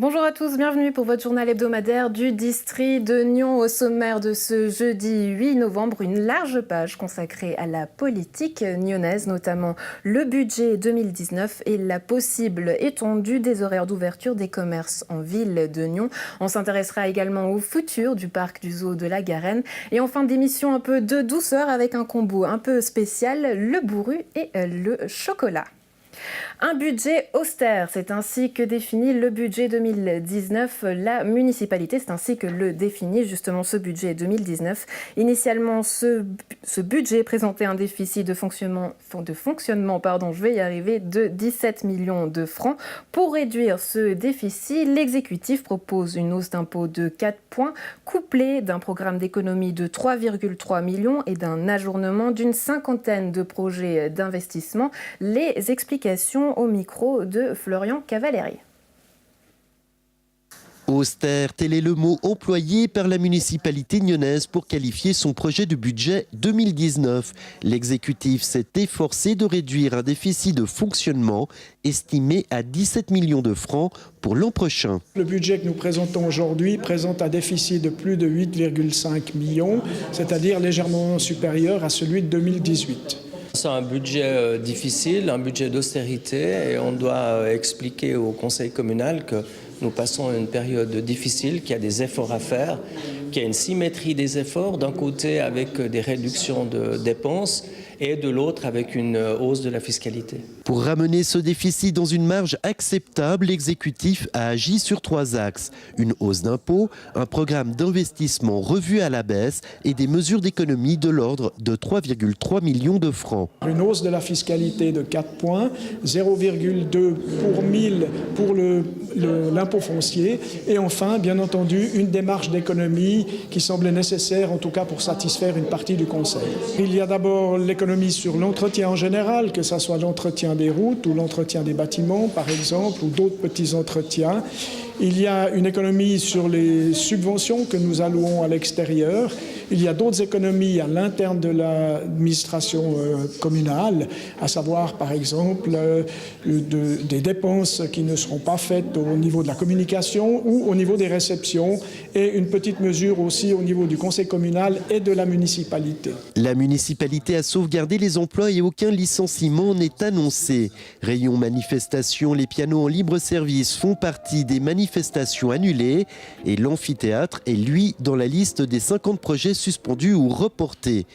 Bonjour à tous, bienvenue pour votre journal hebdomadaire du district de Nyon. Au sommaire de ce jeudi 8 novembre, une large page consacrée à la politique nyonnaise, notamment le budget 2019 et la possible étendue des horaires d'ouverture des commerces en ville de Nyon. On s'intéressera également au futur du parc du zoo de la Garenne. Et en fin d'émission, un peu de douceur avec un combo un peu spécial, le bourru et le chocolat. Un budget austère, c'est ainsi que définit le budget 2019. La municipalité, c'est ainsi que le définit justement ce budget 2019. Initialement, ce budget présentait un déficit de fonctionnement, je vais y arriver, de 17 millions de francs. Pour réduire ce déficit, l'exécutif propose une hausse d'impôt de 4 points, couplée d'un programme d'économie de 3,3 millions et d'un ajournement d'une cinquantaine de projets d'investissement. Les explications au micro de Florian Cavalieri. Austère, tel est le mot employé par la municipalité nyonnaise pour qualifier son projet de budget 2019. L'exécutif s'est efforcé de réduire un déficit de fonctionnement estimé à 17 millions de francs pour l'an prochain. Le budget que nous présentons aujourd'hui présente un déficit de plus de 8,5 millions, c'est-à-dire légèrement supérieur à celui de 2018. C'est un budget difficile, un budget d'austérité, et on doit expliquer au conseil communal que nous passons une période difficile, qu'il y a des efforts à faire, qu'il y a une symétrie des efforts, d'un côté avec des réductions de dépenses et de l'autre avec une hausse de la fiscalité. Pour ramener ce déficit dans une marge acceptable, l'exécutif a agi sur 3 axes. Une hausse d'impôts, un programme d'investissement revu à la baisse et des mesures d'économie de l'ordre de 3,3 millions de francs. Une hausse de la fiscalité de 4 points, 0,2 pour 1000 pour l'impôt foncier et enfin, bien entendu, une démarche d'économie qui semblait nécessaire, en tout cas pour satisfaire une partie du Conseil. Il y a d'abord l'économie sur l'entretien en général, que ce soit l'entretien des routes ou l'entretien des bâtiments, par exemple, ou d'autres petits entretiens. Il y a une économie sur les subventions que nous allouons à l'extérieur. Il y a d'autres économies à l'interne de l'administration communale, à savoir, par exemple, des dépenses qui ne seront pas faites au niveau de la communication ou au niveau des réceptions, et une petite mesure aussi au niveau du conseil communal et de la municipalité. La municipalité a sauvegardé les emplois et aucun licenciement n'est annoncé. Rayon manifestation, les pianos en libre service font partie des manifestations annulées et l'amphithéâtre est, lui, dans la liste des 50 projets suspendus ou reportés.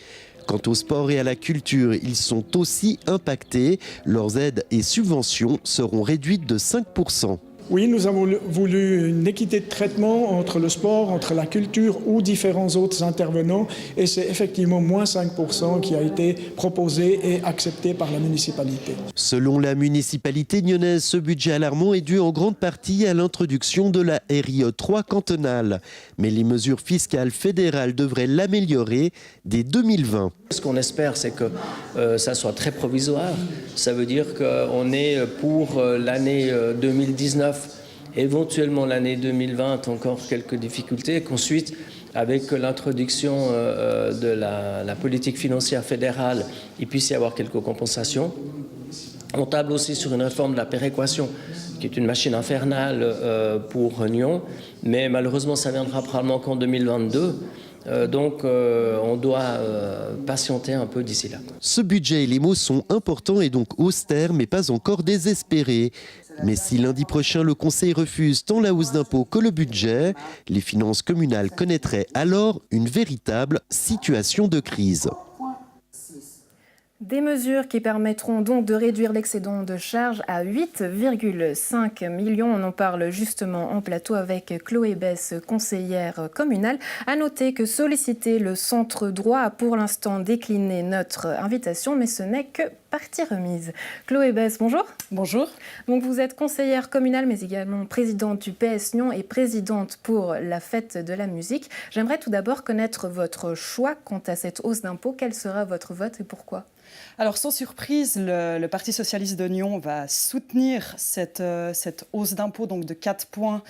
Quant au sport et à la culture, ils sont aussi impactés. Leurs aides et subventions seront réduites de 5%. Oui, nous avons voulu une équité de traitement entre le sport, entre la culture ou différents autres intervenants, et c'est effectivement moins 5% qui a été proposé et accepté par la municipalité. Selon la municipalité nyonnaise, ce budget alarmant est dû en grande partie à l'introduction de la RIE 3 cantonale. Mais les mesures fiscales fédérales devraient l'améliorer dès 2020. Ce qu'on espère, c'est que ça soit très provisoire. Ça veut dire qu'on est pour l'année 2019, éventuellement l'année 2020, encore quelques difficultés, et qu'ensuite, avec l'introduction de la politique financière fédérale, il puisse y avoir quelques compensations. On table aussi sur une réforme de la péréquation, qui est une machine infernale pour Nyon, mais malheureusement, ça viendra probablement qu'en 2022. Donc on doit patienter un peu d'ici là. Ce budget et les mots sont importants et donc austères, mais pas encore désespérés. Mais si lundi prochain le Conseil refuse tant la hausse d'impôts que le budget, les finances communales connaîtraient alors une véritable situation de crise. Des mesures qui permettront donc de réduire l'excédent de charges à 8,5 millions. On en parle justement en plateau avec Chloé Besse, conseillère communale. À noter que solliciter le centre droit a pour l'instant décliné notre invitation, mais ce n'est que partie remise. Chloé Besse, bonjour. Bonjour. Donc vous êtes conseillère communale, mais également présidente du PS Nyon et présidente pour la fête de la musique. J'aimerais tout d'abord connaître votre choix quant à cette hausse d'impôt. Quel sera votre vote et pourquoi ? Alors sans surprise, le Parti socialiste de Nyon va soutenir cette hausse d'impôt donc de 4 points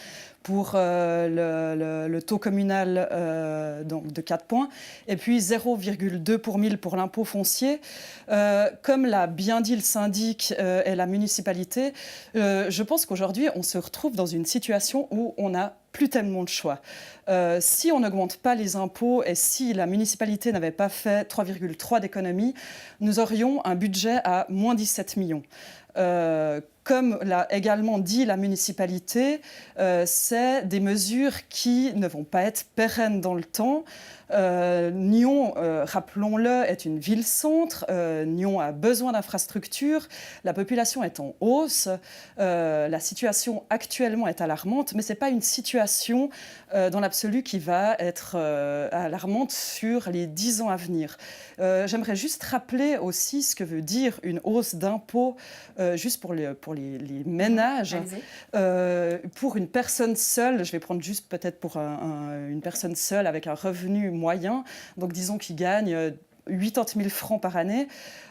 pour le taux communal donc de 4 points, et puis 0,2 pour 1000 pour l'impôt foncier. Comme l'a bien dit le syndic et la municipalité, je pense qu'aujourd'hui, on se retrouve dans une situation où on n'a plus tellement de choix. Si on n'augmente pas les impôts et si la municipalité n'avait pas fait 3,3 d'économie, nous aurions un budget à moins 17 millions. Comme l'a également dit la municipalité, c'est des mesures qui ne vont pas être pérennes dans le temps. Nyon, rappelons-le, est une ville-centre. Nyon a besoin d'infrastructures. La population est en hausse. La situation actuellement est alarmante, mais ce n'est pas une situation dans l'absolu qui va être alarmante sur les 10 ans à venir. J'aimerais juste rappeler aussi ce que veut dire une hausse d'impôts juste pour les ménages. Pour une personne seule, je vais prendre juste peut-être pour une personne seule avec un revenu moyen, donc disons qu'il gagne 80 000 francs par année,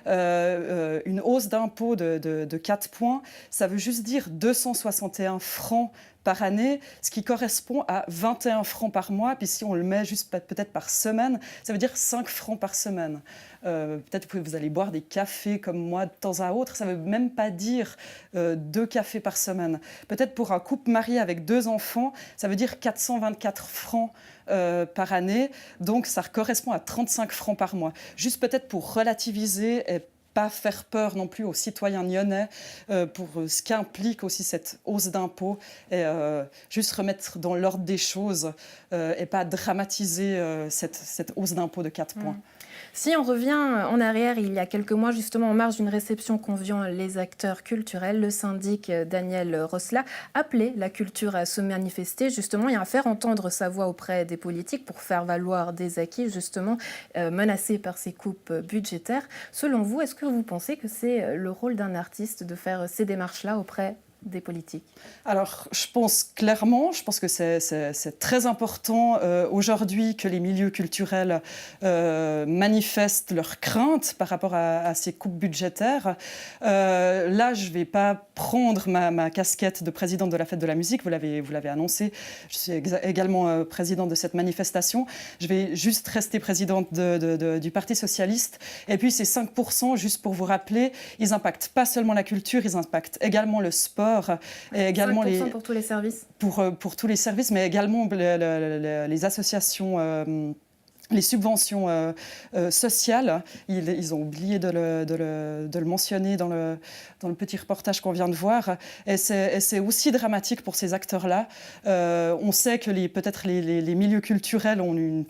une hausse d'impôt de 4 points, ça veut juste dire 261 francs par année, ce qui correspond à 21 francs par mois. Puis si on le met juste peut-être par semaine, ça veut dire 5 francs par semaine. Peut-être que vous allez boire des cafés comme moi de temps à autre, ça ne veut même pas dire 2 cafés par semaine. Peut-être pour un couple marié avec 2 enfants, ça veut dire 424 francs par année. Donc ça correspond à 35 francs par mois. Juste peut-être pour relativiser et pas faire peur non plus aux citoyens nyonnais pour ce qu'implique aussi cette hausse d'impôts et juste remettre dans l'ordre des choses et pas dramatiser cette hausse d'impôts de 4 points. Si on revient en arrière, il y a quelques mois, justement en marge d'une réception conviant les acteurs culturels, le syndic Daniel Rosla appelait la culture à se manifester justement et à faire entendre sa voix auprès des politiques pour faire valoir des acquis justement menacés par ces coupes budgétaires. Selon vous, est-ce que vous pensez que c'est le rôle d'un artiste de faire ces démarches-là auprès des politiques? Alors, je pense que c'est très important aujourd'hui que les milieux culturels manifestent leurs craintes par rapport à ces coupes budgétaires. Là, je ne vais pas prendre ma casquette de présidente de la Fête de la musique, vous l'avez annoncé. Je suis également présidente de cette manifestation. Je vais juste rester présidente du Parti socialiste. Et puis, ces 5%, juste pour vous rappeler, ils n'impactent pas seulement la culture, ils impactent également le sport, et également 5% pour tous les services. Pour tous les services, mais également les associations, les subventions sociales. Ils ont oublié de le mentionner dans le petit reportage qu'on vient de voir. Et c'est aussi dramatique pour ces acteurs-là. On sait que peut-être les milieux culturels ont une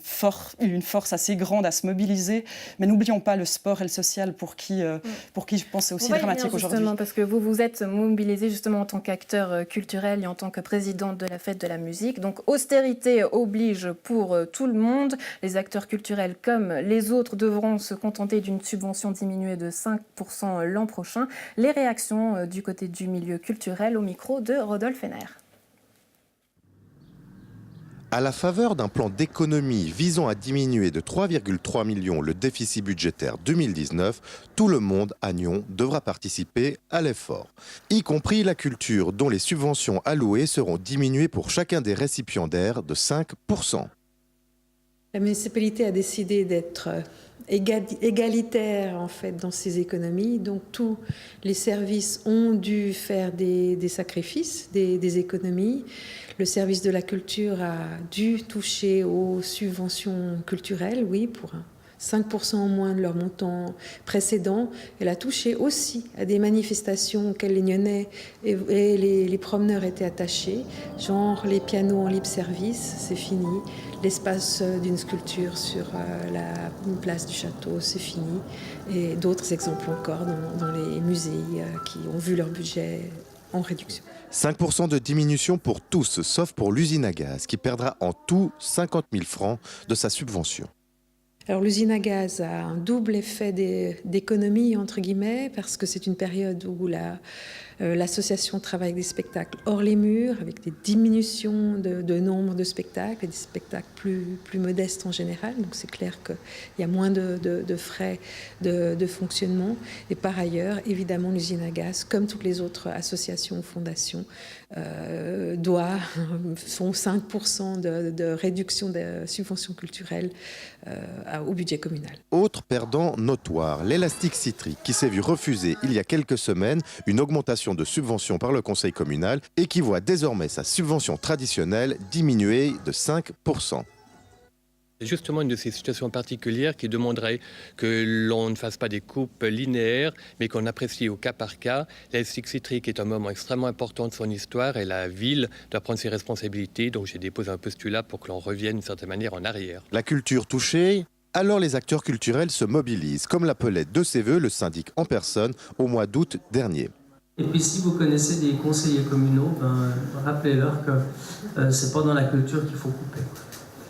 force assez grande à se mobiliser, mais n'oublions pas le sport et le social pour qui je pense c'est aussi dramatique aujourd'hui. Justement, parce que vous vous êtes mobilisé justement en tant qu'acteur culturel et en tant que présidente de la Fête de la musique. Donc austérité oblige pour tout le monde. Les acteurs culturels comme les autres devront se contenter d'une subvention diminuée de 5% l'an prochain. Les réactions du côté du milieu culturel au micro de Rodolphe Henner. À la faveur d'un plan d'économie visant à diminuer de 3,3 millions le déficit budgétaire 2019, tout le monde à Nyon devra participer à l'effort, y compris la culture dont les subventions allouées seront diminuées pour chacun des récipiendaires de 5%. La municipalité a décidé d'être égalitaire en fait dans ces économies, donc tous les services ont dû faire des sacrifices, des économies. Le service de la culture a dû toucher aux subventions culturelles, oui, pour 5% en moins de leur montant précédent. Elle a touché aussi à des manifestations auxquelles les Nyonnais et les promeneurs étaient attachés, genre les pianos en libre service, c'est fini. L'espace d'une sculpture sur la place du château, c'est fini. Et d'autres exemples encore dans les musées qui ont vu leur budget en réduction. 5% de diminution pour tous, sauf pour l'usine à gaz, qui perdra en tout 50 000 francs de sa subvention. Alors l'usine à gaz a un double effet d'économie, entre guillemets, parce que c'est une période où L'association travaille avec des spectacles hors les murs, avec des diminutions de nombre de spectacles, et des spectacles plus modestes en général. Donc c'est clair qu'il y a moins de frais de fonctionnement. Et par ailleurs, évidemment, l'usine à gaz, comme toutes les autres associations ou fondations, font 5% de réduction de subventions culturelles au budget communal. Autre perdant notoire, l'Élastique Citrique, qui s'est vu refuser il y a quelques semaines une augmentation de subvention par le conseil communal et qui voit désormais sa subvention traditionnelle diminuer de 5%. C'est justement une de ces situations particulières qui demanderait que l'on ne fasse pas des coupes linéaires, mais qu'on apprécie au cas par cas. L'Élastique Citrique est un moment extrêmement important de son histoire et la ville doit prendre ses responsabilités. Donc j'ai déposé un postulat pour que l'on revienne d'une certaine manière en arrière. La culture touchée, alors les acteurs culturels se mobilisent, comme l'appelait de ses voeux le syndic en personne au mois d'août dernier. Et puis si vous connaissez des conseillers communaux, rappelez-leur que c'est pas dans la culture qu'il faut couper.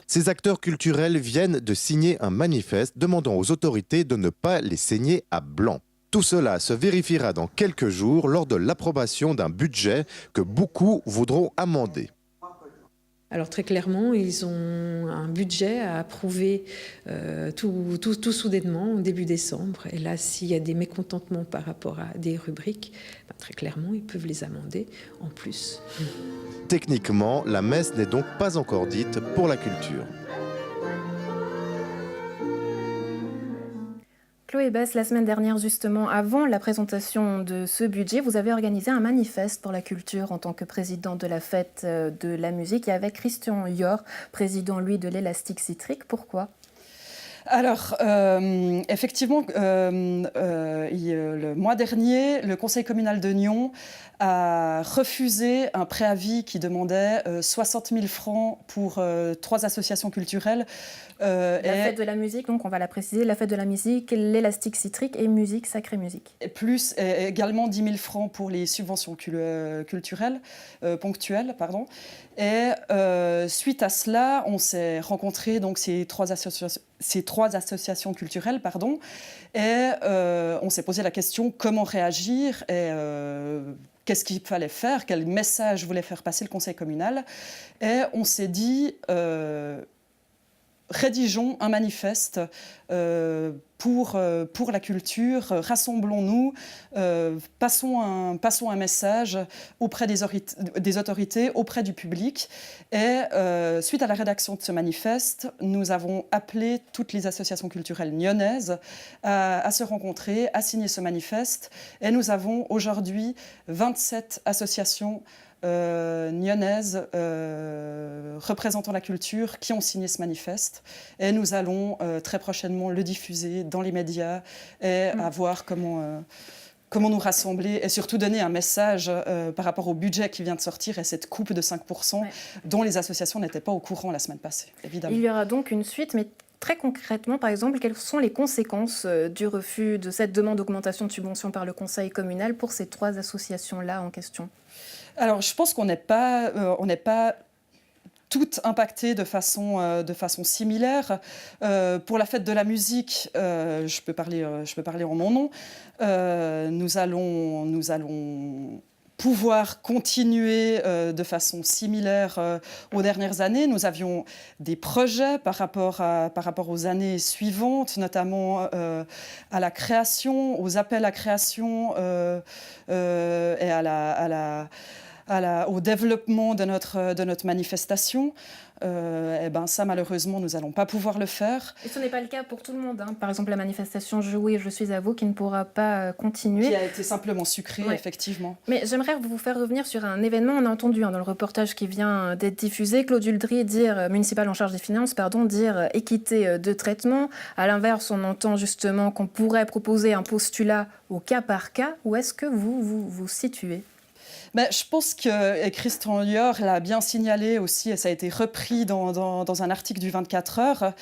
Ces acteurs culturels viennent de signer un manifeste demandant aux autorités de ne pas les saigner à blanc. Tout cela se vérifiera dans quelques jours lors de l'approbation d'un budget que beaucoup voudront amender. Alors très clairement, ils ont un budget à approuver tout soudainement au début décembre. Et là, s'il y a des mécontentements par rapport à des rubriques, très clairement, ils peuvent les amender en plus. Techniquement, la messe n'est donc pas encore dite pour la culture. Chloé Besse, la semaine dernière, justement, avant la présentation de ce budget, vous avez organisé un manifeste pour la culture en tant que président de la fête de la musique et avec Christian Yor, président, lui, de l'Élastique Citrique. Pourquoi ? Alors, effectivement, le mois dernier, le conseil communal de Nyon a refusé un préavis qui demandait 60 000 francs pour 3 associations culturelles. La fête de la musique, donc on va la préciser, la fête de la musique, l'Élastique Citrique et Musique Sacrée Musique. Et plus également 10 000 francs pour les subventions culturelles, ponctuelles, pardon. Et suite à cela, on s'est rencontrés, donc ces trois associations culturelles, pardon, et on s'est posé la question comment réagir et qu'est-ce qu'il fallait faire, quel message voulait faire passer le conseil communal. Et on s'est dit rédigeons un manifeste pour la culture, rassemblons-nous, passons un message auprès des autorités, auprès du public. Et suite à la rédaction de ce manifeste, nous avons appelé toutes les associations culturelles nyonnaises à se rencontrer, à signer ce manifeste. Et nous avons aujourd'hui 27 associations nyonnaises représentant la culture qui ont signé ce manifeste et nous allons très prochainement le diffuser dans les médias et à voir comment nous rassembler et surtout donner un message par rapport au budget qui vient de sortir et cette coupe de 5% dont les associations n'étaient pas au courant la semaine passée, évidemment. Il y aura donc une suite, mais très concrètement, par exemple, quelles sont les conséquences du refus de cette demande d'augmentation de subvention par le conseil communal pour ces 3 associations-là en question ? Alors, je pense qu'on n'est pas toutes impactées de façon similaire. Pour la fête de la musique, je peux parler en mon nom. Nous allons pouvoir continuer de façon similaire aux dernières années. Nous avions des projets par rapport aux années suivantes, notamment à la création, aux appels à création et au développement de notre manifestation. Ça, malheureusement, nous n'allons pas pouvoir le faire. Et ce n'est pas le cas pour tout le monde. Par exemple, la manifestation « Oui, je suis à vous » qui ne pourra pas continuer. Qui a été simplement sucrée, effectivement. Mais j'aimerais vous faire revenir sur un événement. On a entendu dans le reportage qui vient d'être diffusé, Claude Uldry, municipal en charge des finances, dire équité de traitement. À l'inverse, on entend justement qu'on pourrait proposer un postulat au cas par cas. Où est-ce que vous situez ? Je pense que Christian Yor l'a bien signalé aussi, et ça a été repris dans un article du 24 heures.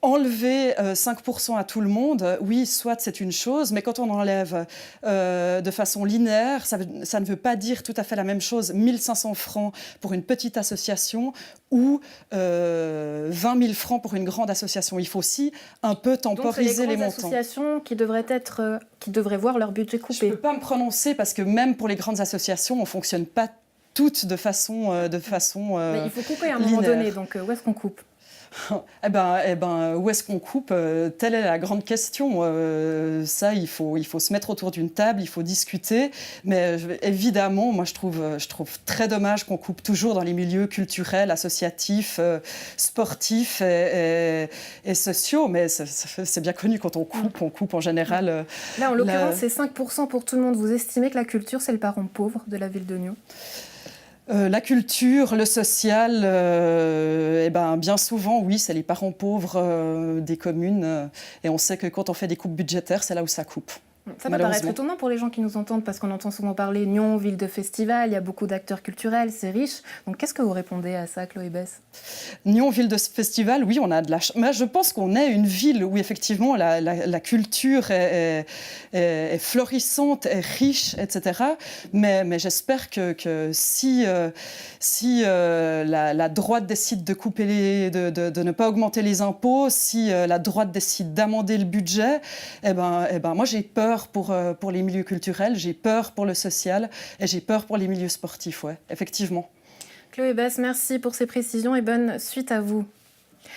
enlever 5% à tout le monde, oui, soit c'est une chose, mais quand on enlève de façon linéaire, ça ne veut pas dire tout à fait la même chose. 1 500 francs pour une petite association ou 20 000 francs pour une grande association. Il faut aussi un peu temporiser les montants. Donc c'est les grandes associations qui devraient voir leur budget coupé. Je ne peux pas me prononcer parce que même pour les grandes associations, on ne fonctionne pas toutes de façon mais il faut couper à un moment linéaire. donné, donc où est-ce qu'on coupe ? Eh ben, où est-ce qu'on coupe ? Telle est la grande question. Ça, il faut se mettre autour d'une table, il faut discuter. Mais évidemment, moi, je trouve très dommage qu'on coupe toujours dans les milieux culturels, associatifs, sportifs et sociaux. Mais c'est bien connu, quand on coupe en général. Là, en l'occurrence, c'est 5% pour tout le monde. Vous estimez que la culture, c'est le parent pauvre de la ville de Nyon ? La culture, le social, bien souvent, oui, c'est les parents pauvres des communes. Et on sait que quand on fait des coupes budgétaires, c'est là où ça coupe. Ça peut paraître étonnant pour les gens qui nous entendent, parce qu'on entend souvent parler Nyon, ville de festival, il y a beaucoup d'acteurs culturels, c'est riche. Donc qu'est-ce que vous répondez à ça, Chloé Besse ? Nyon, ville de festival, oui, on a de la chance. Mais je pense qu'on est une ville où effectivement la culture est florissante, est riche, etc. Mais j'espère que si la droite décide de couper de ne pas augmenter les impôts, si la droite décide d'amender le budget, moi j'ai peur pour les milieux culturels, j'ai peur pour le social et j'ai peur pour les milieux sportifs, ouais, effectivement. Chloé Besse, merci pour ces précisions et bonne suite à vous.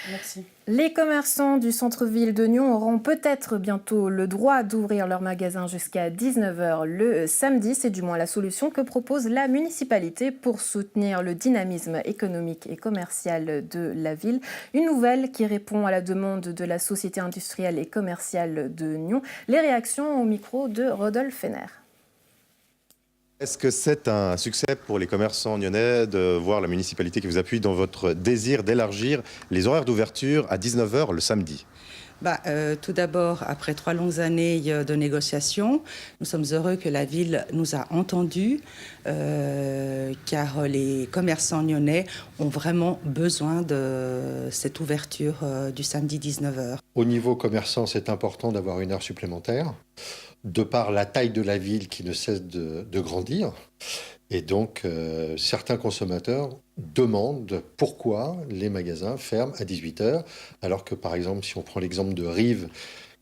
Merci. Les commerçants du centre-ville de Nyon auront peut-être bientôt le droit d'ouvrir leur magasin jusqu'à 19h le samedi. C'est du moins la solution que propose la municipalité pour soutenir le dynamisme économique et commercial de la ville. Une nouvelle qui répond à la demande de la Société industrielle et commerciale de Nyon. Les réactions au micro de Rodolphe Fener. Est-ce que c'est un succès pour les commerçants nyonnais de voir la municipalité qui vous appuie dans votre désir d'élargir les horaires d'ouverture à 19h le samedi ? Tout d'abord, après 3 longues années de négociations, nous sommes heureux que la ville nous a entendus, car les commerçants nyonnais ont vraiment besoin de cette ouverture du samedi 19h. Au niveau commerçant, c'est important d'avoir une heure supplémentaire, de par la taille de la ville qui ne cesse de grandir. Et donc, certains consommateurs demandent pourquoi les magasins ferment à 18h, alors que, par exemple, si on prend l'exemple de Rives,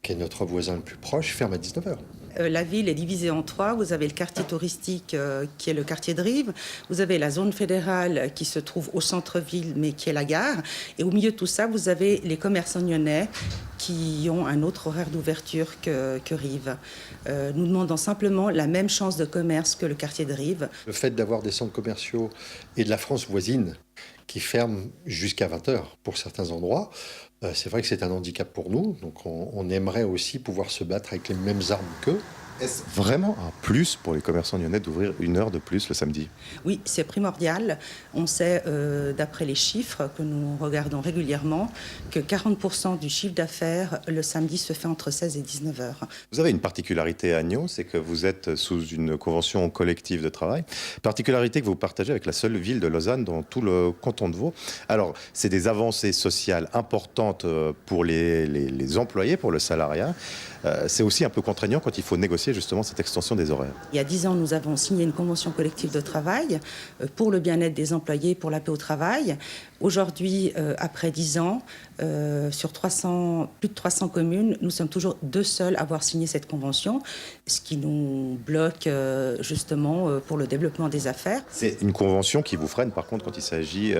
qui est notre voisin le plus proche, ferme à 19h. La ville est divisée en 3. Vous avez le quartier touristique qui est le quartier de Rives. Vous avez la zone fédérale qui se trouve au centre-ville, mais qui est la gare. Et au milieu de tout ça, vous avez les commerçants nyonnais qui ont un autre horaire d'ouverture que Rives. Nous demandons simplement la même chance de commerce que le quartier de Rives. Le fait d'avoir des centres commerciaux et de la France voisine qui ferment jusqu'à 20h pour certains endroits, c'est vrai que c'est un handicap pour nous. Donc on aimerait aussi pouvoir se battre avec les mêmes armes qu'eux. Est-ce vraiment un plus pour les commerçants nyonnais d'ouvrir une heure de plus le samedi ? Oui, c'est primordial. On sait, d'après les chiffres que nous regardons régulièrement, que 40% du chiffre d'affaires le samedi se fait entre 16 et 19 heures. Vous avez une particularité à Nyon, c'est que vous êtes sous une convention collective de travail. Particularité que vous partagez avec la seule ville de Lausanne dans tout le canton de Vaud. Alors, c'est des avancées sociales importantes pour les employés, pour le salariat. C'est aussi un peu contraignant quand il faut négocier justement cette extension des horaires. Il y a 10 ans, nous avons signé une convention collective de travail pour le bien-être des employés, pour la paix au travail. Aujourd'hui, après 10 ans, sur plus de 300 communes, nous sommes toujours 2 seuls à avoir signé cette convention, ce qui nous bloque justement pour le développement des affaires. C'est une convention qui vous freine par contre quand il s'agit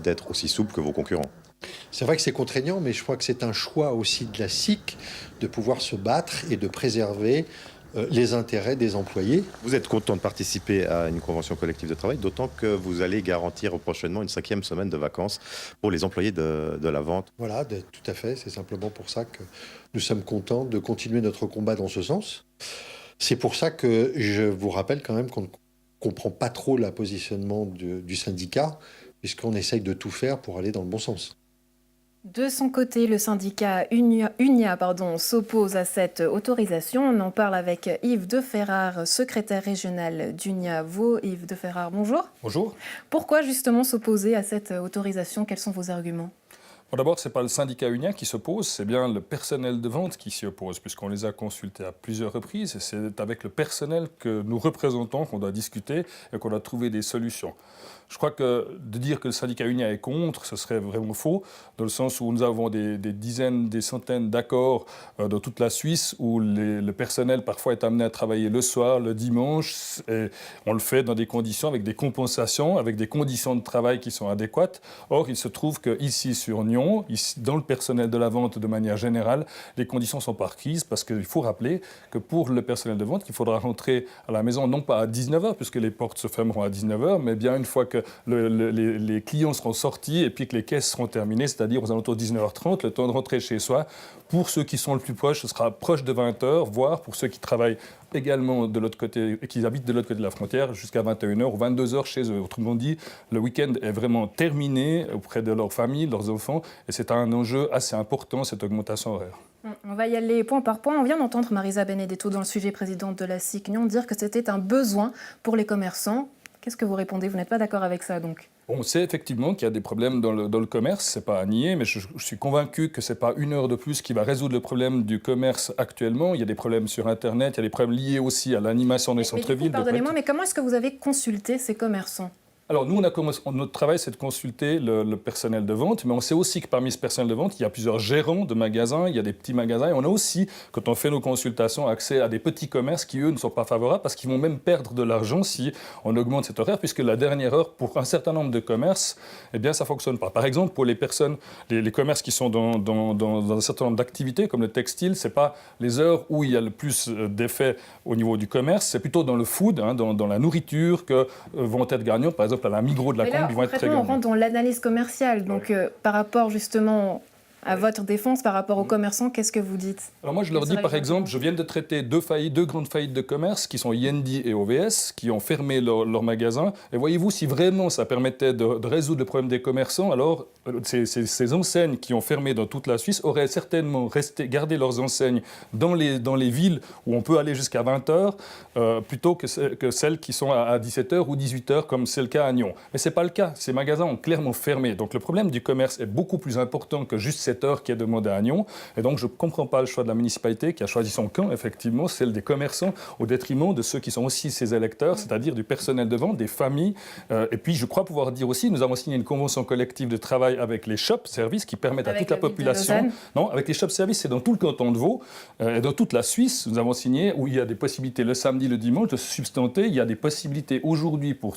d'être aussi souple que vos concurrents. C'est vrai que c'est contraignant, mais je crois que c'est un choix aussi de la SIC de pouvoir se battre et de préserver les intérêts des employés. Vous êtes content de participer à une convention collective de travail, d'autant que vous allez garantir prochainement une 5e semaine de vacances pour les employés de la vente. Voilà, tout à fait. C'est simplement pour ça que nous sommes contents de continuer notre combat dans ce sens. C'est pour ça que je vous rappelle quand même qu'on ne comprend pas trop le positionnement du syndicat, puisqu'on essaye de tout faire pour aller dans le bon sens. De son côté, le syndicat UNIA s'oppose à cette autorisation. On en parle avec Yves Deferrard, secrétaire régional d'UNIA Vaud. Yves Deferrard, bonjour. Bonjour. Pourquoi justement s'opposer à cette autorisation ? Quels sont vos arguments ? D'abord, ce n'est pas le syndicat unien qui s'oppose, c'est bien le personnel de vente qui s'y oppose, puisqu'on les a consultés à plusieurs reprises, et c'est avec le personnel que nous représentons qu'on doit discuter et qu'on doit trouver des solutions. Je crois que de dire que le syndicat unien est contre, ce serait vraiment faux, dans le sens où nous avons des dizaines, des centaines d'accords dans toute la Suisse, où le personnel parfois est amené à travailler le soir, le dimanche, et on le fait dans des conditions, avec des compensations, avec des conditions de travail qui sont adéquates. Or, il se trouve qu'ici sur Nyon, ici, dans le personnel de la vente de manière générale, les conditions sont pas requises, parce qu'il faut rappeler que pour le personnel de vente, il faudra rentrer à la maison non pas à 19h, puisque les portes se fermeront à 19h, mais bien une fois que les clients seront sortis et puis que les caisses seront terminées, c'est-à-dire aux alentours de 19h30, le temps de rentrer chez soi. Pour ceux qui sont le plus proches, ce sera proche de 20h, voire pour ceux qui travaillent également de l'autre côté, qui habitent de l'autre côté de la frontière, jusqu'à 21h ou 22h chez eux. Autrement dit, le week-end est vraiment terminé auprès de leur famille, de leurs enfants, et c'est un enjeu assez important, cette augmentation horaire. On va y aller point par point. On vient d'entendre Marisa Benedetto, dans le sujet présidente de la SIC Nyon, dire que c'était un besoin pour les commerçants. Qu'est-ce que vous répondez? Vous n'êtes pas d'accord avec ça, donc? On sait effectivement qu'il y a des problèmes dans le commerce, c'est pas à nier, mais je suis convaincu que c'est pas une heure de plus qui va résoudre le problème du commerce actuellement. Il y a des problèmes sur Internet, il y a des problèmes liés aussi à l'animation des centres-villes. Pardonnez-moi, mais comment est-ce que vous avez consulté ces commerçants? Alors nous, notre travail, c'est de consulter le personnel de vente, mais on sait aussi que parmi ce personnel de vente, il y a plusieurs gérants de magasins, il y a des petits magasins, et on a aussi, quand on fait nos consultations, accès à des petits commerces qui, eux, ne sont pas favorables, parce qu'ils vont même perdre de l'argent si on augmente cet horaire, puisque la dernière heure, pour un certain nombre de commerces, eh bien, ça ne fonctionne pas. Par exemple, pour les personnes, les commerces qui sont dans un certain nombre d'activités, comme le textile, ce n'est pas les heures où il y a le plus d'effets au niveau du commerce, c'est plutôt dans le food, dans la nourriture, que vont être gagnants, par exemple, à la Migros de la Combe, ils vont être très gagnants. On rentre dans l'analyse commerciale. Donc, par rapport justement à votre défense, par rapport aux commerçants, qu'est-ce que vous dites? Alors moi, je leur dis, par exemple, je viens de traiter deux grandes faillites de commerce, qui sont Yendi et OVS, qui ont fermé leurs magasins. Et voyez-vous, si vraiment ça permettait de résoudre le problème des commerçants, alors ces enseignes qui ont fermé dans toute la Suisse auraient certainement gardé leurs enseignes dans les villes où on peut aller jusqu'à 20h, plutôt que celles qui sont à 17h ou 18h, comme c'est le cas à Nyon. Mais ce n'est pas le cas. Ces magasins ont clairement fermé. Donc le problème du commerce est beaucoup plus important que juste cette heure qui est demandée à Nyon. Et donc je ne comprends pas le choix de la municipalité qui a choisi son camp, effectivement, celle des commerçants, au détriment de ceux qui sont aussi ses électeurs, c'est-à-dire du personnel de vente, des familles. Et puis je crois pouvoir dire aussi, nous avons signé une convention collective de travail avec les shop-services qui permettent à toute la population... Non, avec les shop-services, c'est dans tout le canton de Vaud, et dans toute la Suisse, nous avons signé, où il y a des possibilités le samedi, le dimanche, de se substanter. Il y a des possibilités aujourd'hui pour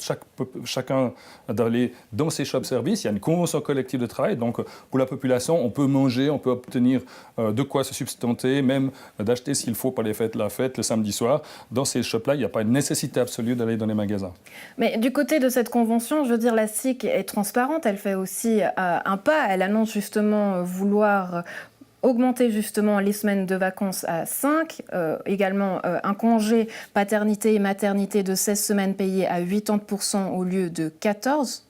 chacun d'aller dans ces shop-services. Il y a une convention collective de travail, donc pour la population, on peut manger, on peut obtenir de quoi se substanter, même d'acheter s'il faut pour les fêtes, la fête, le samedi soir. Dans ces shops-là, il n'y a pas une nécessité absolue d'aller dans les magasins. Mais du côté de cette convention, je veux dire, la SIC est transparente, elle fait aussi un pas, elle annonce justement vouloir augmenter justement les semaines de vacances à 5, également un congé paternité et maternité de 16 semaines payées à 80% au lieu de 14.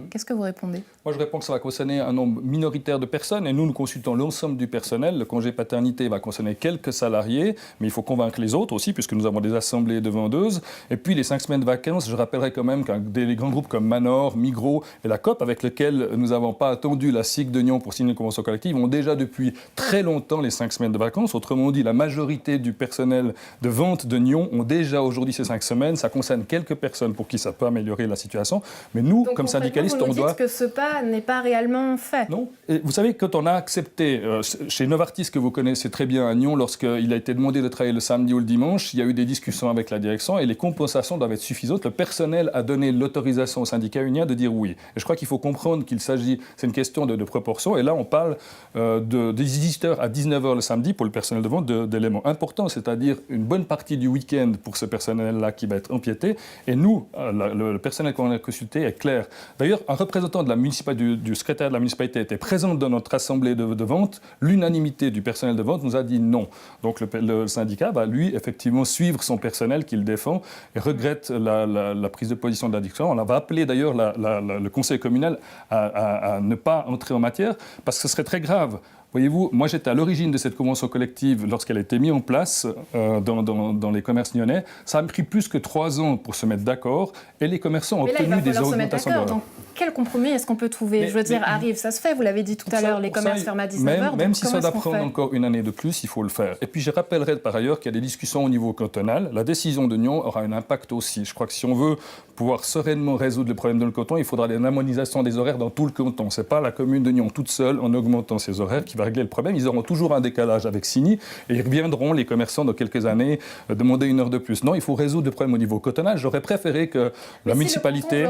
Qu'est-ce que vous répondez? Moi, je réponds que ça va concerner un nombre minoritaire de personnes et nous consultons l'ensemble du personnel. Le congé paternité va concerner quelques salariés, mais il faut convaincre les autres aussi, puisque nous avons des assemblées de vendeuses. Et puis, les 5 semaines de vacances, je rappellerai quand même qu'un des grands groupes comme Manor, Migros et la COP, avec lesquels nous n'avons pas attendu la SIC de Nyon pour signer une convention collective, ont déjà depuis très longtemps les 5 semaines de vacances. Autrement dit, la majorité du personnel de vente de Nyon ont déjà aujourd'hui ces 5 semaines. Ça concerne quelques personnes pour qui ça peut améliorer la situation. Mais nous, donc, comme syndicalistes, on doit... que ce pas n'est pas réellement fait. Non. Et vous savez, quand on a accepté, chez Novartis, que vous connaissez très bien à Nyon, lorsqu'il a été demandé de travailler le samedi ou le dimanche, il y a eu des discussions avec la direction et les compensations doivent être suffisantes. Le personnel a donné l'autorisation au syndicat unien de dire oui. Et je crois qu'il faut comprendre qu'il s'agit, c'est une question de proportion. Et là, on parle des 18h à 19h le samedi pour le personnel de vente d'éléments importants, c'est-à-dire une bonne partie du week-end pour ce personnel-là qui va être empiété. Et nous, le personnel qu'on a consulté est clair. D'ailleurs, un représentant de la municipalité, du secrétaire de la municipalité était présent dans notre assemblée de vente. L'unanimité du personnel de vente nous a dit non. Donc le syndicat va, lui, effectivement, suivre son personnel qu'il défend et regrette la prise de position de la direction. On va appeler d'ailleurs le conseil communal à ne pas entrer en matière parce que ce serait très grave. Voyez-vous, moi j'étais à l'origine de cette convention collective lorsqu'elle a été mise en place dans les commerces nyonnais. Ça a pris plus que 3 ans pour se mettre d'accord et les commerçants ont obtenu des augmentations d'horaires. quel compromis est-ce qu'on peut trouver? Je veux dire, arrive, ça se fait, vous l'avez dit tout à l'heure, les commerces ferment à 19h. Même si ça doit prendre encore une année de plus, il faut le faire. Et puis je rappellerai par ailleurs qu'il y a des discussions au niveau cantonal. La décision de Nyon aura un impact aussi. Je crois que si on veut pouvoir sereinement résoudre le problème de le canton, il faudra une harmonisation des horaires dans tout le canton. Ce n'est pas la commune de Nyon toute seule, en augmentant ses horaires, qui va régler le problème. Ils auront toujours un décalage avec Signy et ils reviendront, les commerçants, dans quelques années, demander une heure de plus. Non, il faut résoudre le problème au niveau cantonal. J'aurais préféré que la municipalité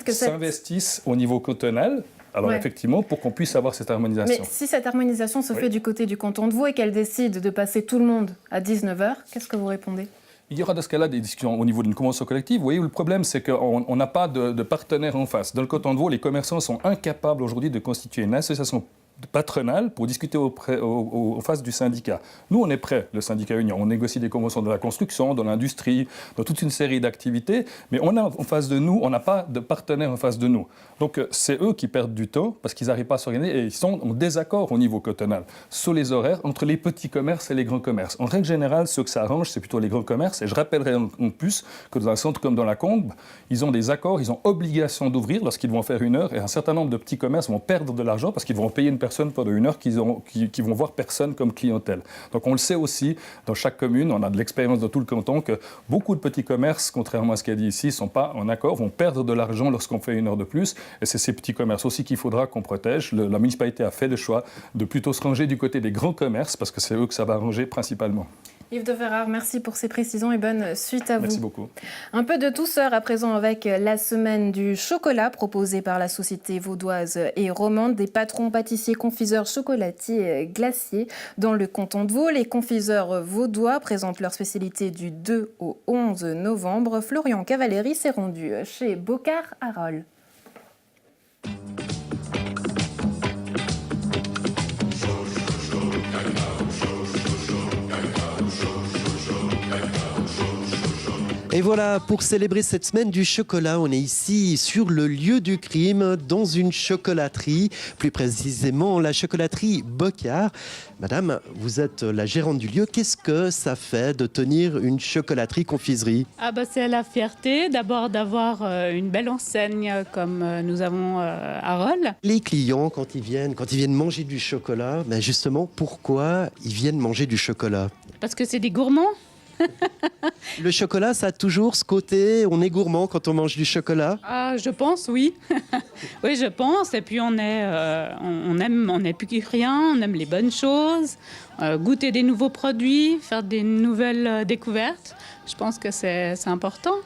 s'investisse au niveau cantonal. Alors effectivement, pour qu'on puisse avoir cette harmonisation. Mais si cette harmonisation se fait du côté du canton de Vaud et qu'elle décide de passer tout le monde à 19h, qu'est-ce que vous répondez? Il y aura dans ce cas-là des discussions au niveau d'une convention collective. Vous voyez, le problème, c'est qu'on n'a pas de partenaire en face. Dans le canton de Vaud, les commerçants sont incapables aujourd'hui de constituer une association patronale pour discuter en face du syndicat. Nous, on est prêts, le syndicat Union. On négocie des conventions dans la construction, dans l'industrie, dans toute une série d'activités, mais on a en face de nous, on n'a pas de partenaire en face de nous. Donc, c'est eux qui perdent du temps parce qu'ils n'arrivent pas à s'organiser et ils sont en désaccord au niveau cantonal sur les horaires entre les petits commerces et les grands commerces. En règle générale, ceux que ça arrange, c'est plutôt les grands commerces. Et je rappellerai en plus que dans un centre comme dans la Combe, ils ont des accords, ils ont obligation d'ouvrir lorsqu'ils vont faire une heure et un certain nombre de petits commerces vont perdre de l'argent parce qu'ils vont payer une personne pendant une heure qui vont voir personne comme clientèle. Donc on le sait aussi, dans chaque commune, on a de l'expérience dans tout le canton, que beaucoup de petits commerces, contrairement à ce qu'il a dit ici, ne sont pas en accord, vont perdre de l'argent lorsqu'on fait une heure de plus. Et c'est ces petits commerces aussi qu'il faudra qu'on protège. La municipalité a fait le choix de plutôt se ranger du côté des grands commerces, parce que c'est eux que ça va arranger principalement. Yves de Ferrare, merci pour ces précisions et bonne suite à vous. Merci beaucoup. Un peu de douceur à présent avec la semaine du chocolat proposée par la société vaudoise et romande des patrons pâtissiers, confiseurs, chocolatiers, glaciers dans le canton de Vaud. Les confiseurs vaudois présentent leur spécialité du 2 au 11 novembre. Florian Cavalleri s'est rendu chez Bocard à Rolles. Et voilà, pour célébrer cette semaine du chocolat, on est ici sur le lieu du crime, dans une chocolaterie, plus précisément la chocolaterie Bocard. Madame, vous êtes la gérante du lieu. Qu'est-ce que ça fait de tenir une chocolaterie-confiserie? C'est la fierté d'abord d'avoir une belle enseigne comme nous avons à Rolles. Les clients, quand ils viennent manger du chocolat, justement, pourquoi ils viennent manger du chocolat? Parce que c'est des gourmands. Le chocolat, ça a toujours ce côté, on est gourmand quand on mange du chocolat? Je pense, oui. Oui, je pense. Et puis on est épicurien, on aime les bonnes choses, goûter des nouveaux produits, faire des nouvelles découvertes. Je pense que c'est important.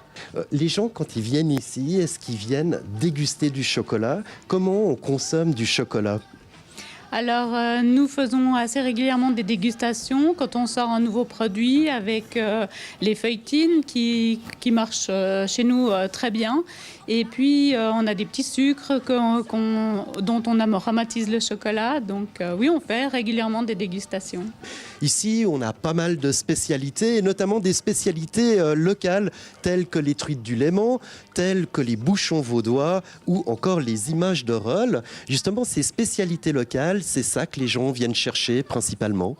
Les gens, quand ils viennent ici, est-ce qu'ils viennent déguster du chocolat? Comment on consomme du chocolat? Alors, nous faisons assez régulièrement des dégustations quand on sort un nouveau produit avec les feuilletines qui marchent chez nous très bien. Et puis, on a des petits sucres dont on aromatise le chocolat. Donc, oui, on fait régulièrement des dégustations. Ici, on a pas mal de spécialités, et notamment des spécialités locales, telles que les truites du Léman, telles que les bouchons vaudois ou encore les images de Rolles. Justement, ces spécialités locales, c'est ça que les gens viennent chercher principalement?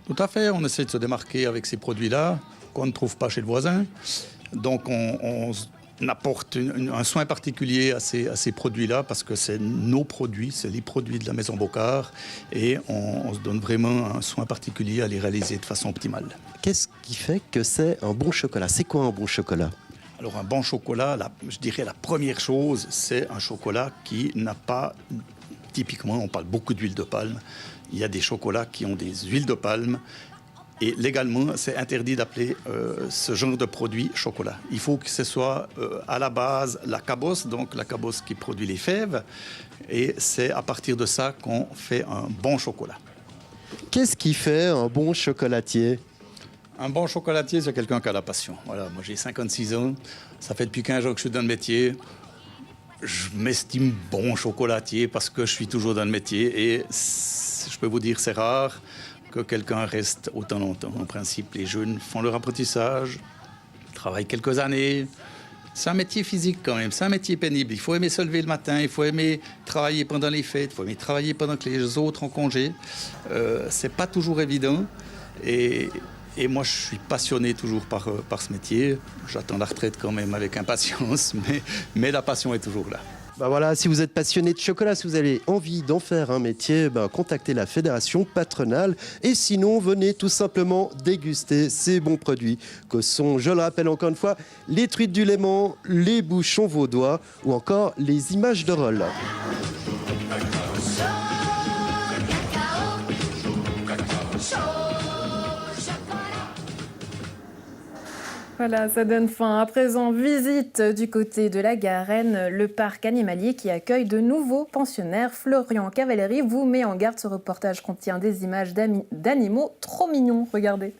Tout à fait, on essaie de se démarquer avec ces produits-là qu'on ne trouve pas chez le voisin. Donc on apporte un soin particulier à ces produits-là parce que c'est nos produits, c'est les produits de la Maison Bocard et on se donne vraiment un soin particulier à les réaliser de façon optimale. Qu'est-ce qui fait que c'est un bon chocolat? C'est quoi un bon chocolat? Alors un bon chocolat, je dirais la première chose, c'est un chocolat qui n'a pas... Typiquement, on parle beaucoup d'huile de palme. Il y a des chocolats qui ont des huiles de palme. Et légalement, c'est interdit d'appeler ce genre de produit chocolat. Il faut que ce soit à la base la cabosse, donc la cabosse qui produit les fèves. Et c'est à partir de ça qu'on fait un bon chocolat. Qu'est-ce qui fait un bon chocolatier? Un bon chocolatier, c'est quelqu'un qui a la passion. Voilà, moi j'ai 56 ans. Ça fait depuis 15 ans que je suis dans le métier. Je m'estime bon chocolatier parce que je suis toujours dans le métier et je peux vous dire c'est rare que quelqu'un reste autant longtemps. En principe, les jeunes font leur apprentissage, travaillent quelques années. C'est un métier physique quand même, c'est un métier pénible. Il faut aimer se lever le matin, il faut aimer travailler pendant les fêtes, il faut aimer travailler pendant que les autres ont congé. C'est pas toujours évident et moi, je suis passionné toujours par ce métier. J'attends la retraite quand même avec impatience, mais la passion est toujours là. Bah voilà, si vous êtes passionné de chocolat, si vous avez envie d'en faire un métier, contactez la fédération patronale. Et sinon, venez tout simplement déguster ces bons produits que sont, je le rappelle encore une fois, les truites du Léman, les bouchons vaudois ou encore les images de rôle. Voilà, ça donne fin. À présent, visite du côté de la Garenne, le parc animalier qui accueille de nouveaux pensionnaires. Florian Cavalery vous met en garde. Ce reportage contient des images d'animaux trop mignons. Regardez.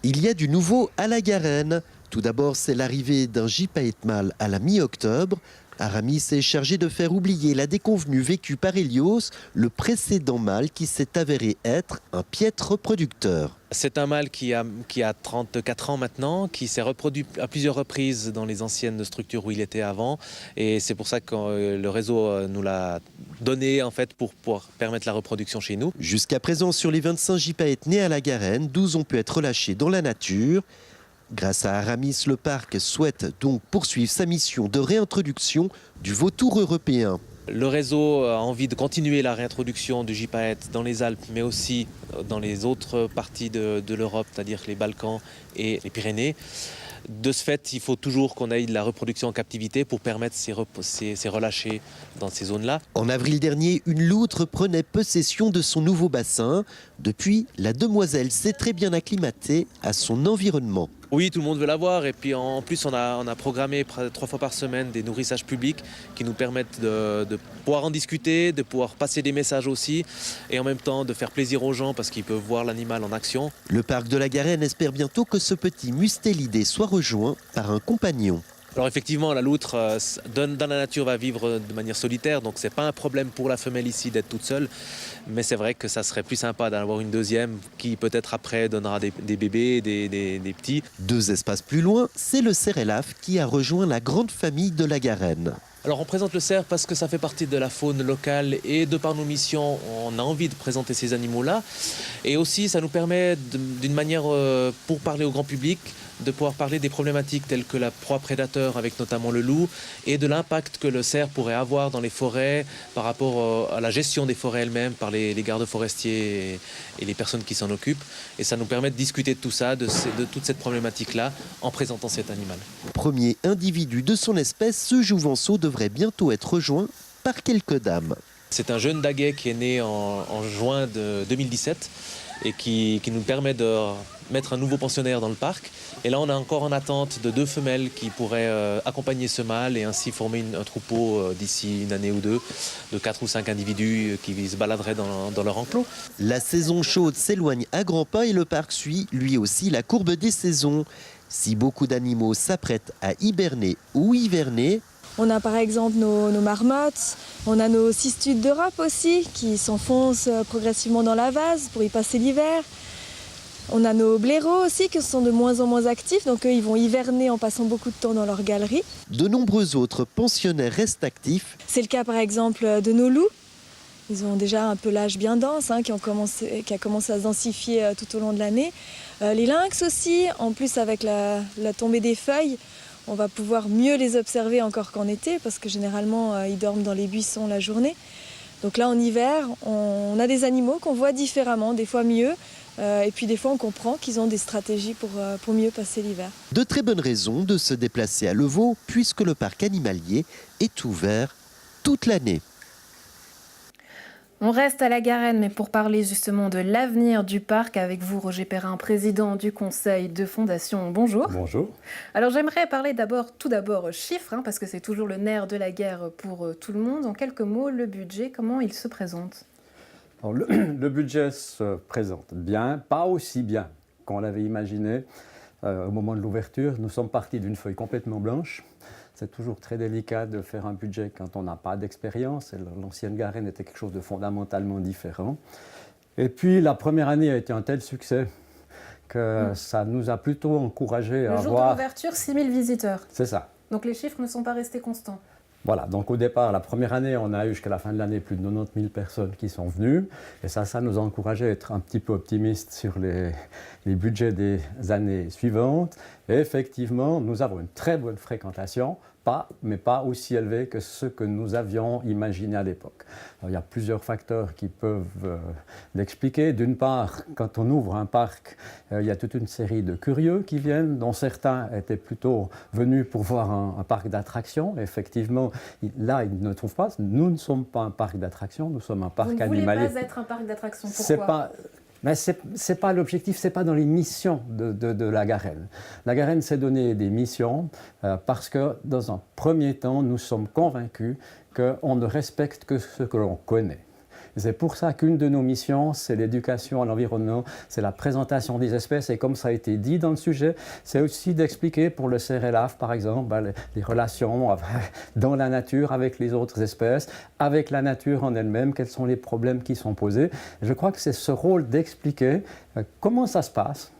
Il y a du nouveau à la Garenne. Tout d'abord, c'est l'arrivée d'un gypaète mâle à la mi-octobre. Aramis est chargé de faire oublier la déconvenue vécue par Hélios, le précédent mâle qui s'est avéré être un piètre reproducteur. C'est un mâle qui a 34 ans maintenant, qui s'est reproduit à plusieurs reprises dans les anciennes structures où il était avant. Et c'est pour ça que le réseau nous l'a donné en fait pour pouvoir permettre la reproduction chez nous. Jusqu'à présent, sur les 25 gypaètes nés à la Garenne, 12 ont pu être relâchés dans la nature. Grâce à Aramis, le parc souhaite donc poursuivre sa mission de réintroduction du vautour européen. Le réseau a envie de continuer la réintroduction du gypaète dans les Alpes, mais aussi dans les autres parties de l'Europe, c'est-à-dire les Balkans et les Pyrénées. De ce fait, il faut toujours qu'on ait de la reproduction en captivité pour permettre ces relâchés dans ces zones-là. En avril dernier, une loutre prenait possession de son nouveau bassin. Depuis, la demoiselle s'est très bien acclimatée à son environnement. Oui, tout le monde veut la voir. Et puis en plus, on a programmé 3 fois par semaine des nourrissages publics qui nous permettent de pouvoir en discuter, de pouvoir passer des messages aussi et en même temps de faire plaisir aux gens parce qu'ils peuvent voir l'animal en action. Le parc de la Garenne espère bientôt que ce petit mustélidé soit rejoint par un compagnon. Alors effectivement, la loutre dans la nature va vivre de manière solitaire, donc c'est pas un problème pour la femelle ici d'être toute seule, mais c'est vrai que ça serait plus sympa d'avoir une deuxième qui peut-être après donnera des bébés, des petits. 2 espaces plus loin, c'est le cerf élaphe qui a rejoint la grande famille de la Garenne. Alors on présente le cerf parce que ça fait partie de la faune locale et de par nos missions, on a envie de présenter ces animaux-là. Et aussi ça nous permet d'une manière pour parler au grand public, de pouvoir parler des problématiques telles que la proie prédateur avec notamment le loup et de l'impact que le cerf pourrait avoir dans les forêts par rapport à la gestion des forêts elles-mêmes par les gardes forestiers et les personnes qui s'en occupent. Et ça nous permet de discuter de tout ça, de toute cette problématique-là en présentant cet animal. Premier individu de son espèce, ce jouvenceau devrait bientôt être rejoint par quelques dames. C'est un jeune daguet qui est né en juin de 2017 et qui nous permet de mettre un nouveau pensionnaire dans le parc. Et là, on est encore en attente de 2 femelles qui pourraient accompagner ce mâle et ainsi former un troupeau d'ici une année ou 2 de 4 ou 5 individus qui se baladeraient dans leur enclos. La saison chaude s'éloigne à grands pas et le parc suit lui aussi la courbe des saisons. Si beaucoup d'animaux s'apprêtent à hiberner ou hiverner, on a par exemple nos marmottes, on a nos cistudes d'Europe aussi qui s'enfoncent progressivement dans la vase pour y passer l'hiver. On a nos blaireaux aussi qui sont de moins en moins actifs, donc eux ils vont hiverner en passant beaucoup de temps dans leur galerie. De nombreux autres pensionnaires restent actifs. C'est le cas par exemple de nos loups. Ils ont déjà un pelage bien dense qui a commencé à se densifier tout au long de l'année. Les lynx aussi, en plus avec la tombée des feuilles, on va pouvoir mieux les observer encore qu'en été parce que généralement ils dorment dans les buissons la journée. Donc là en hiver, on a des animaux qu'on voit différemment, des fois mieux. Et puis des fois on comprend qu'ils ont des stratégies pour mieux passer l'hiver. De très bonnes raisons de se déplacer à Levaux puisque le parc animalier est ouvert toute l'année. On reste à la Garenne, mais pour parler justement de l'avenir du parc, avec vous, Roger Perrin, président du conseil de fondation. Bonjour. Bonjour. Alors j'aimerais parler tout d'abord chiffres, parce que c'est toujours le nerf de la guerre pour tout le monde. En quelques mots, le budget, comment il se présente ? Alors, le budget se présente bien, pas aussi bien qu'on l'avait imaginé au moment de l'ouverture. Nous sommes partis d'une feuille complètement blanche. C'est toujours très délicat de faire un budget quand on n'a pas d'expérience. L'ancienne Garenne était quelque chose de fondamentalement différent. Et puis, la première année a été un tel succès que ça nous a plutôt encouragé à avoir... Le jour de l'ouverture, 6 000 visiteurs. C'est ça. Donc les chiffres ne sont pas restés constants. Voilà, donc au départ, la première année, on a eu jusqu'à la fin de l'année plus de 90 000 personnes qui sont venues. Et ça nous a encouragé à être un petit peu optimistes sur les budgets des années suivantes. Et effectivement, nous avons une très bonne fréquentation mais pas aussi élevé que ce que nous avions imaginé à l'époque. Il y a plusieurs facteurs qui peuvent l'expliquer. D'une part, quand on ouvre un parc, il y a toute une série de curieux qui viennent, dont certains étaient plutôt venus pour voir un parc d'attractions. Effectivement, là, ils ne trouvent pas. Nous ne sommes pas un parc d'attractions, nous sommes un parc animalier. Vous ne voulez pas être un parc d'attractions, pourquoi ? Mais ce n'est pas l'objectif, ce n'est pas dans les missions de la Garenne. La Garenne s'est donné des missions parce que, dans un premier temps, nous sommes convaincus qu'on ne respecte que ce que l'on connaît. C'est pour ça qu'une de nos missions, c'est l'éducation à l'environnement, c'est la présentation des espèces. Et comme ça a été dit dans le sujet, c'est aussi d'expliquer pour le CRLAF, par exemple, les relations dans la nature avec les autres espèces, avec la nature en elle-même, quels sont les problèmes qui sont posés. Je crois que c'est ce rôle d'expliquer comment ça se passe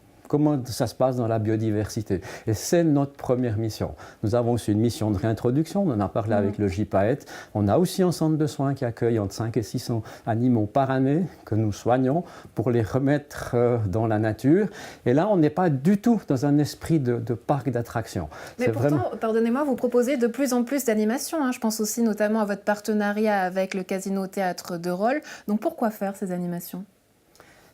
dans la biodiversité. Et c'est notre première mission. Nous avons aussi une mission de réintroduction, on en a parlé avec le GIPAET. On a aussi un centre de soins qui accueille entre 5 et 600 animaux par année que nous soignons pour les remettre dans la nature. Et là, on n'est pas du tout dans un esprit de parc d'attractions. Mais pourtant, pardonnez-moi, vous proposez de plus en plus d'animations. Hein. Je pense aussi notamment à votre partenariat avec le Casino Théâtre de Rolle. Donc pourquoi faire ces animations ?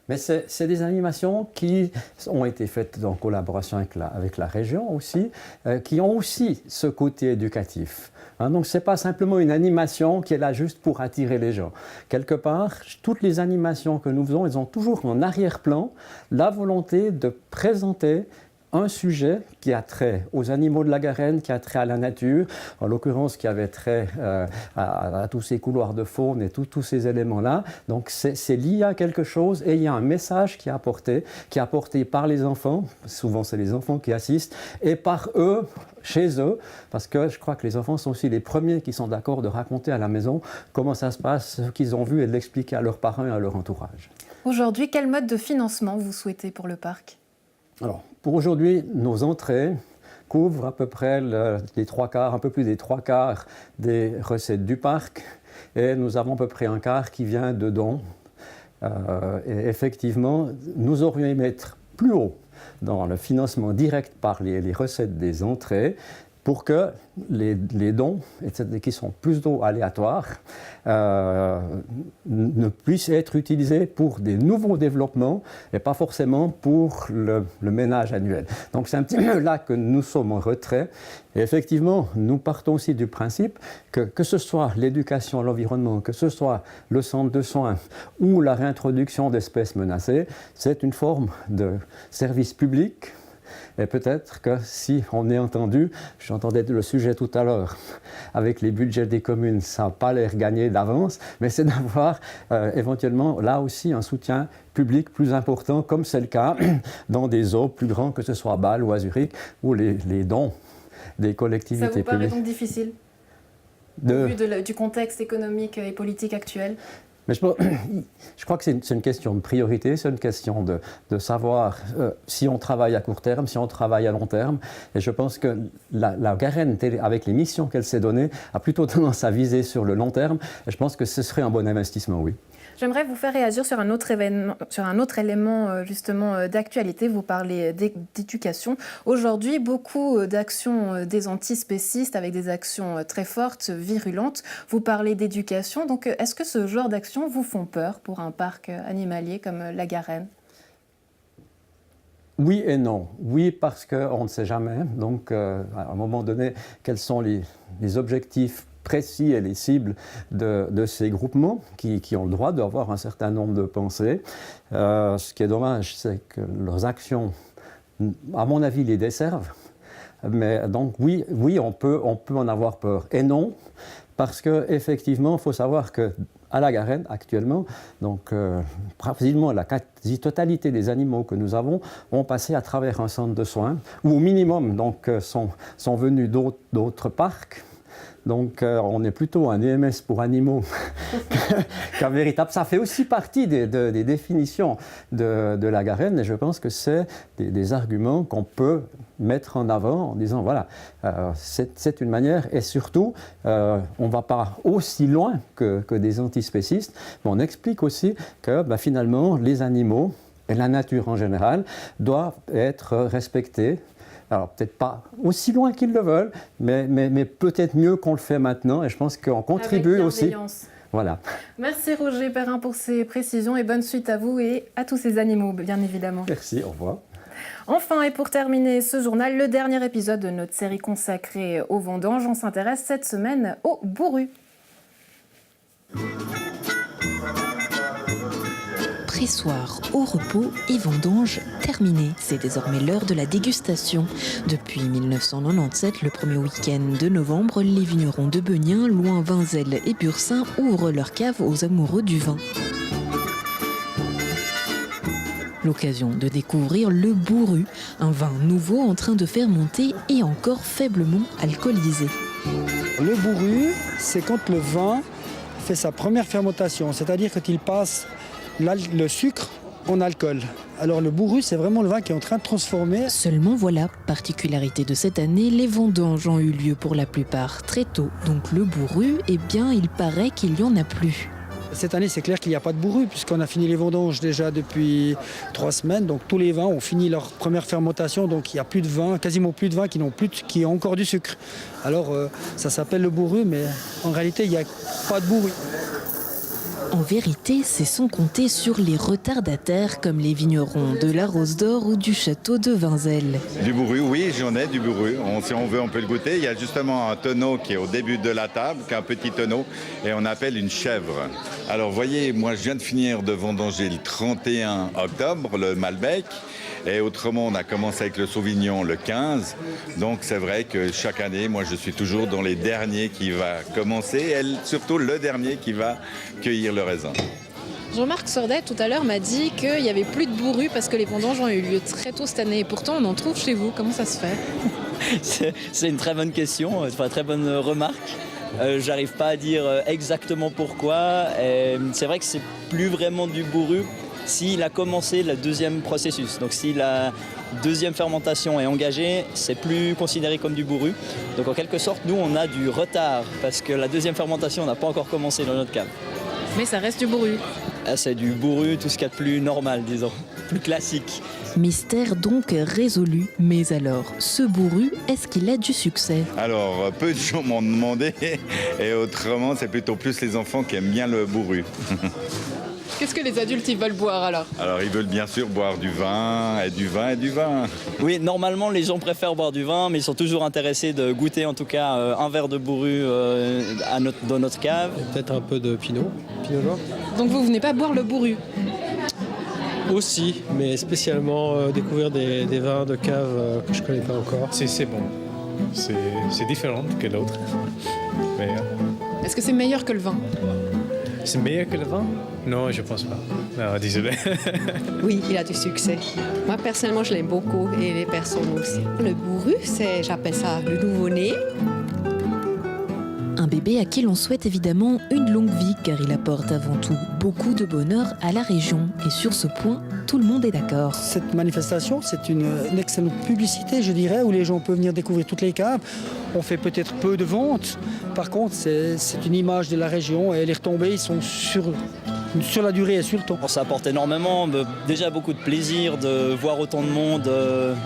Mais c'est des animations qui ont été faites en collaboration avec la région aussi, qui ont aussi ce côté éducatif. Hein, donc ce n'est pas simplement une animation qui est là juste pour attirer les gens. Quelque part, toutes les animations que nous faisons, elles ont toujours en arrière-plan la volonté de présenter un sujet qui a trait aux animaux de la Garenne, qui a trait à la nature, en l'occurrence qui avait trait à tous ces couloirs de faune et tous ces éléments-là. Donc c'est lié à quelque chose et il y a un message qui est apporté par les enfants, souvent c'est les enfants qui assistent, et par eux, chez eux, parce que je crois que les enfants sont aussi les premiers qui sont d'accord de raconter à la maison comment ça se passe, ce qu'ils ont vu et de l'expliquer à leurs parents et à leur entourage. Aujourd'hui, quel mode de financement vous souhaitez pour le parc ? Alors, pour aujourd'hui, nos entrées couvrent à peu près les 3/4, un peu plus des 3/4 des recettes du parc. Et nous avons à peu près un quart qui vient de dons. Et effectivement, nous aurions aimé être plus haut dans le financement direct par les recettes des entrées pour que les dons, qui sont plus aléatoires, ne puissent être utilisés pour des nouveaux développements et pas forcément pour le ménage annuel. Donc c'est un petit peu là que nous sommes en retrait. Et effectivement, nous partons aussi du principe que ce soit l'éducation à l'environnement, que ce soit le centre de soins ou la réintroduction d'espèces menacées, c'est une forme de service public. Et peut-être que si on est entendu, j'entendais le sujet tout à l'heure, avec les budgets des communes, ça n'a pas l'air gagné d'avance, mais c'est d'avoir éventuellement là aussi un soutien public plus important, comme c'est le cas dans des eaux plus grands, que ce soit à Bâle ou à Zurich, où les dons des collectivités publiques. Ça vous paraît donc difficile au vu du contexte économique et politique actuel ? Mais je crois que c'est une question de priorité, c'est une question de savoir si on travaille à court terme, si on travaille à long terme. Et je pense que la Garenne, avec les missions qu'elle s'est données, a plutôt tendance à viser sur le long terme. Et je pense que ce serait un bon investissement, oui. J'aimerais vous faire réagir sur un autre élément justement d'actualité. Vous parlez d'éducation. Aujourd'hui, beaucoup d'actions des antispécistes avec des actions très fortes, virulentes. Vous parlez d'éducation. Donc, est-ce que ce genre d'actions vous font peur pour un parc animalier comme la Garenne ? Oui et non. Oui, parce qu'on ne sait jamais. Donc, à un moment donné, quels sont les objectifs précis et les cibles de ces groupements qui ont le droit d'avoir un certain nombre de pensées. Ce qui est dommage, c'est que leurs actions, à mon avis, les desservent. Mais donc oui, on peut en avoir peur. Et non, parce qu'effectivement, il faut savoir qu'à la Garenne, actuellement, donc pratiquement la quasi-totalité des animaux que nous avons ont passé à travers un centre de soins, ou au minimum donc, sont venus d'autres parcs. Donc, on est plutôt un EMS pour animaux qu'un véritable. Ça fait aussi partie des définitions de la Garenne, et je pense que c'est des arguments qu'on peut mettre en avant en disant voilà, c'est une manière, et surtout, on ne va pas aussi loin que des antispécistes, mais on explique aussi que finalement, les animaux et la nature en général doivent être respectés Alors peut-être pas aussi loin qu'ils le veulent, mais peut-être mieux qu'on le fait maintenant, et je pense qu'on contribue aussi. Voilà. Merci Roger Perrin pour ces précisions et bonne suite à vous et à tous ces animaux, bien évidemment. Merci, au revoir. Enfin, et pour terminer ce journal, le dernier épisode de notre série consacrée aux vendanges. On s'intéresse cette semaine aux bourrues. Pressoir au repos et vendange terminée. C'est désormais l'heure de la dégustation. Depuis 1997, le premier week-end de novembre, les vignerons de Beugnin, Loing, Vinzel et Bursin ouvrent leur cave aux amoureux du vin. L'occasion de découvrir le bourru, un vin nouveau en train de fermenter et encore faiblement alcoolisé. Le bourru, c'est quand le vin fait sa première fermentation, c'est-à-dire quand il passe le sucre en alcool. Alors le bourru, c'est vraiment le vin qui est en train de transformer. Seulement voilà, particularité de cette année, les vendanges ont eu lieu pour la plupart très tôt. Donc le bourru, eh bien, il paraît qu'il n'y en a plus. Cette année, c'est clair qu'il n'y a pas de bourru, puisqu'on a fini les vendanges déjà depuis 3 semaines. Donc tous les vins ont fini leur première fermentation, donc il n'y a plus de vin, quasiment plus de vin qui ont encore du sucre. Alors ça s'appelle le bourru, mais en réalité, il n'y a pas de bourru. En vérité, c'est sans compter sur les retardataires comme les vignerons de la Rose d'Or ou du château de Vinzel. Du bourru, oui, j'en ai du bourru. Si on veut, on peut le goûter. Il y a justement un tonneau qui est au début de la table, qui est un petit tonneau, et on appelle une chèvre. Alors, voyez, moi, je viens de finir de vendanger le 31 octobre, le Malbec. Et autrement, on a commencé avec le Sauvignon le 15. Donc, c'est vrai que chaque année, moi, je suis toujours dans les derniers qui va commencer, et surtout le dernier qui va cueillir le raisin. Jean-Marc Sordet, tout à l'heure, m'a dit qu'il n'y avait plus de bourru parce que les vendanges ont eu lieu très tôt cette année. Et pourtant, on en trouve chez vous. Comment ça se fait? C'est une très bonne question, une très bonne remarque. J'arrive pas à dire exactement pourquoi. C'est vrai que c'est plus vraiment du bourru s'il a commencé le deuxième processus. Donc si la deuxième fermentation est engagée, c'est plus considéré comme du bourru. Donc en quelque sorte, nous, on a du retard parce que la deuxième fermentation n'a pas encore commencé dans notre cave. Mais ça reste du bourru. C'est du bourru, tout ce qu'il y a de plus normal, disons, plus classique. Mystère donc résolu. Mais alors, ce bourru, est-ce qu'il a du succès? Alors, peu de gens m'ont demandé, et autrement, c'est plutôt plus les enfants qui aiment bien le bourru. Qu'est-ce que les adultes ils veulent boire alors? Alors ils veulent bien sûr boire du vin et du vin et du vin. Oui, normalement les gens préfèrent boire du vin, mais ils sont toujours intéressés de goûter en tout cas un verre de bourru dans notre cave. Peut-être un peu de pinot noir. Donc vous venez pas boire le bourru? Aussi, mais spécialement découvrir des vins de cave que je connais pas encore. C'est bon, c'est différent que l'autre. Mais, Est-ce que c'est meilleur que le vin? c'est meilleur que le vin? Non, je pense pas. Non, désolé. Oui, il a du succès. Moi, personnellement, je l'aime beaucoup et les personnes aussi. Le bourru, j'appelle ça le nouveau-né. Un bébé à qui l'on souhaite évidemment une longue vie car il apporte avant tout beaucoup de bonheur à la région. Et sur ce point, tout le monde est d'accord. Cette manifestation, c'est une excellente publicité, je dirais, où les gens peuvent venir découvrir toutes les caves. On fait peut-être peu de ventes. Par contre, c'est une image de la région et les retombées ils sont sur la durée et sur le temps. Ça apporte énormément, déjà beaucoup de plaisir de voir autant de monde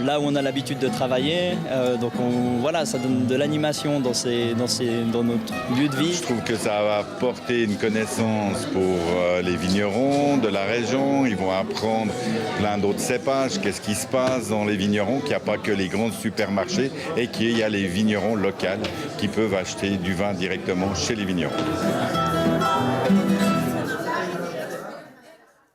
là où on a l'habitude de travailler. Donc voilà, ça donne de l'animation dans notre lieu de vie. Je trouve que ça va apporter une connaissance pour les vignerons de la région. Ils vont apprendre plein d'autres cépages, qu'est-ce qui se passe dans les vignerons, qu'il n'y a pas que les grands supermarchés et qu'il y a les vignerons locaux qui peuvent acheter du vin directement chez les vignerons.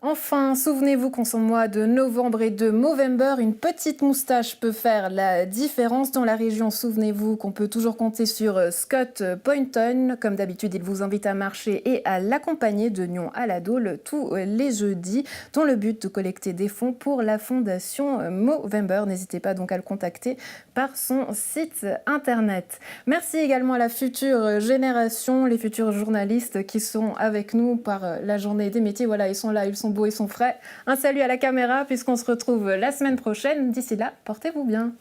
Enfin, souvenez-vous qu'en ce mois de novembre et de Movember, une petite moustache peut faire la différence dans la région. Souvenez-vous qu'on peut toujours compter sur Scott Poynton. Comme d'habitude, il vous invite à marcher et à l'accompagner de Nyon à la Dôle tous les jeudis, dans le but de collecter des fonds pour la fondation Movember. N'hésitez pas donc à le contacter par son site internet. Merci également à la future génération, les futurs journalistes qui sont avec nous par la journée des métiers. Voilà, ils sont là, ils sont beaux, ils sont frais. Un salut à la caméra puisqu'on se retrouve la semaine prochaine. D'ici là, portez-vous bien.